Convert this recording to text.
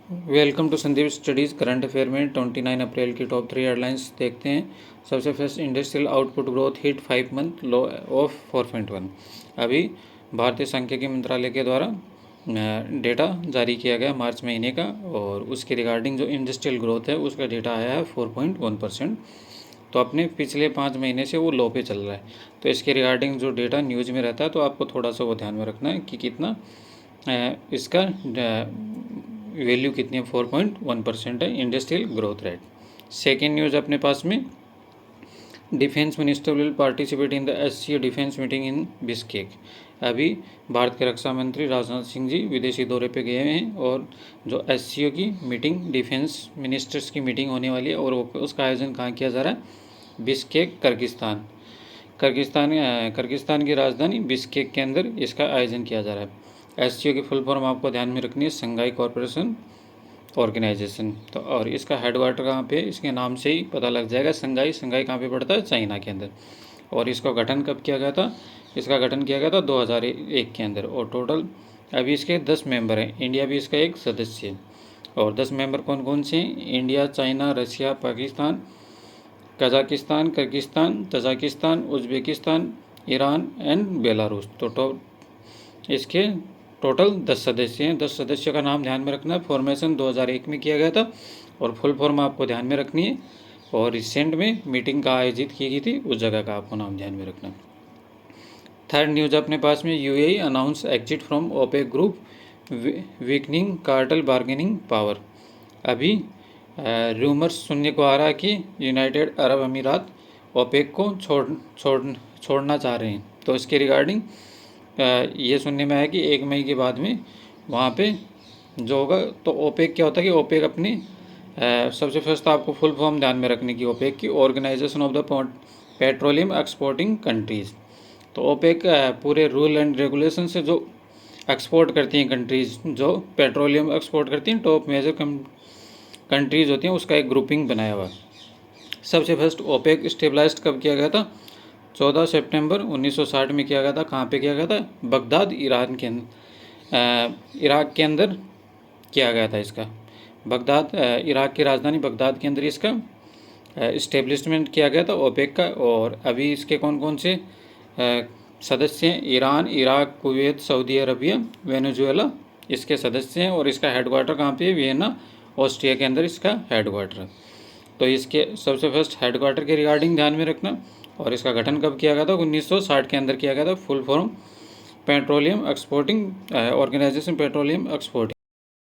Welcome to Sandeep studies. Current affair में 29 अप्रैल की top 3 headlines देखते हैं। सबसे first, industrial output growth hit 5 month low of 4.1। अभी भारतीय सांख्यिकी मंत्रालय के द्वारा डेटा जारी किया गया मार्च महीने का, और उसके रिगार्डिंग जो इंडस्ट्रियल ग्रोथ है उसका डेटा आया है 4.1%। तो अपने पिछले 5 महीने से वो लो पे चल रहा है। तो इसके रिगार्डिंग जो डेटा न्यूज़ में रहता है तो आपको थोड़ा सा वो ध्यान में रखना है कि कितना इसका वैल्यू कितनी है। 4.1% है industrial growth rate. Second news अपने पास में, defence minister will participate in the SCO defence meeting in Bishkek. अभी भारत के रक्षा मंत्री राजनाथ सिंह जी विदेशी दौरे पे गए हैं, और जो एससीओ की मीटिंग, डिफेंस मिनिस्टर्स की मीटिंग होने वाली है, और उसका आयोजन कहाँ किया जा रहा है? बिश्केक, किर्गिस्तान की राजधानी बिश्केक के अंदर इसका आयोजन किया जा रहा है। एससीओ की फुल फॉर्म आपको ध्यान में रखनी है, संघाई कॉरपोरेशन ऑर्गेनाइजेशन। तो और इसका हेडक्वार्टर कहाँ पे, इसके नाम से ही पता लग जाएगा। संघाई कहाँ पे पड़ता है? चाइना के अंदर। और इसका गठन कब किया गया था? इसका गठन किया गया था 2001 के अंदर। और टोटल अभी इसके 10 मेंबर हैं, इंडिया भी इसका एक सदस्य है। और 10 मेंबर कौन कौन से हैं? India, China, Russia, Pakistan, Kazakhstan, Kyrgyzstan, Tajikistan, Uzbekistan, Iran and Belarus. तो इसके टोटल 10 सदस्य हैं। 10 सदस्यों का नाम ध्यान में रखना है। फॉर्मेशन 2001 में किया गया था, और फुल फॉर्म आपको ध्यान में रखनी है। और रिसेंट में मीटिंग का आयोजित की गई थी, उस जगह का आपको नाम ध्यान में रखना है। थर्ड न्यूज़ अपने पास में, UAE announce exit from OPEC group, weakening cartel bargaining power. अभी रूमर्स सुनने को आ रहा है कि यूनाइटेड अरब अमीरात ओपेक को छोड़ना चाह रहे हैं। तो इसके रिगार्डिंग ये सुनने में आया कि 1 मई के बाद में वहाँ पे जो होगा, तो ओपेक क्या होता है कि ओपेक अपनी सबसे फर्स्ट आपको फुल फॉर्म ध्यान में रखने की, ओपेक की organisation of the petroleum exporting countries. तो ओपेक पूरे रूल एंड रेगुलेशन से जो एक्सपोर्ट करती हैं कंट्रीज़, जो पेट्रोलियम एक्सपोर्ट करती हैं, टॉप मेजर कंट्रीज़ होती हैं, उसका एक ग्रुपिंग बनाया हुआ। सबसे फर्स्ट ओपेक स्टेबलाइज्ड कब किया गया था? 14 सितंबर 1960 में किया गया था। कहाँ पे किया गया था? बगदाद, इराक के अंदर किया गया था इसका। बगदाद, इराक की राजधानी बगदाद के अंदर इसका इस्टेब्लिशमेंट किया गया था ओपेक का। और अभी इसके कौन कौन से सदस्य हैं? Iran, Iraq, Kuwait, Saudi Arabia, Venezuela इसके सदस्य हैं। और इसका हेडक्वार्टर कहाँ पे है? वियना, ऑस्ट्रिया के अंदर इसका हेडक्वार्टर है। तो इसके सबसे फर्स्ट हेडक्वार्टर के रिगार्डिंग ध्यान में रखना। और इसका गठन कब किया गया था? 1960 के अंदर किया गया था। Full form petroleum exporting organisation, petroleum exporting.